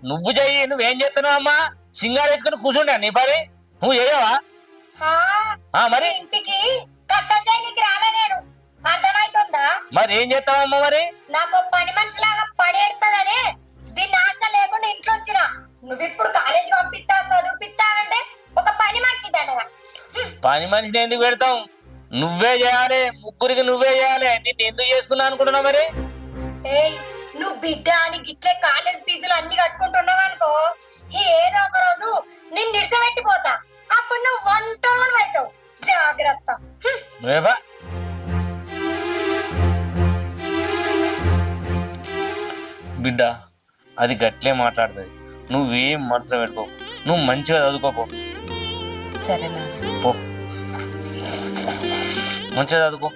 నువ్వు చెయ్యి. నువ్వేం చేస్తున్నావు అమ్మా? సింగారు వేసుకుని కూర్చుంటా నీ పని నువ్వు చేయవా? మరి ఇంటికి కష్టం చేయనికి రాలే నేను, అర్థమైతుందా? మరి ఏం చేస్తావమ్మా? మరి నాకు పని మనిషిలాగా పడేడుతుందని దీన్ని ఆశ లేకుండా ఇంట్లో వచ్చిన. నువ్వు ఇప్పుడు కాలేజీ పంపిస్తా చదివిపిస్తానంటే ఒక పని మనిషి దండగా. పని మనిషిని ఎందుకు పెడతాం? నువ్వే చేయాలి, ముగ్గురికి నువ్వే చేయాలి. నిన్ను ఎందుకు చేసుకున్నా అనుకుంటున్నావు? మరి ఏయ్, నువ్వు బిడ్డ అని గిట్లే కాలేజ్ ఫీజులు అన్ని కట్టుకుంటున్నావు అనుకో, ఏదో ఒక రోజు నిన్ను నిడిసబెట్టిపోతా. అప్పుడు నువ్వు వంటలు అవుతావు. జాగ్రత్త. నువ్వేబా బిడ్డ, అది గట్లే మాట్లాడుతుంది. నువ్వేం మనసులో పెట్టుకో. నువ్వు మంచిగా చదువుకోపో. సరేనా? పో, మంచిగా చదువుకో.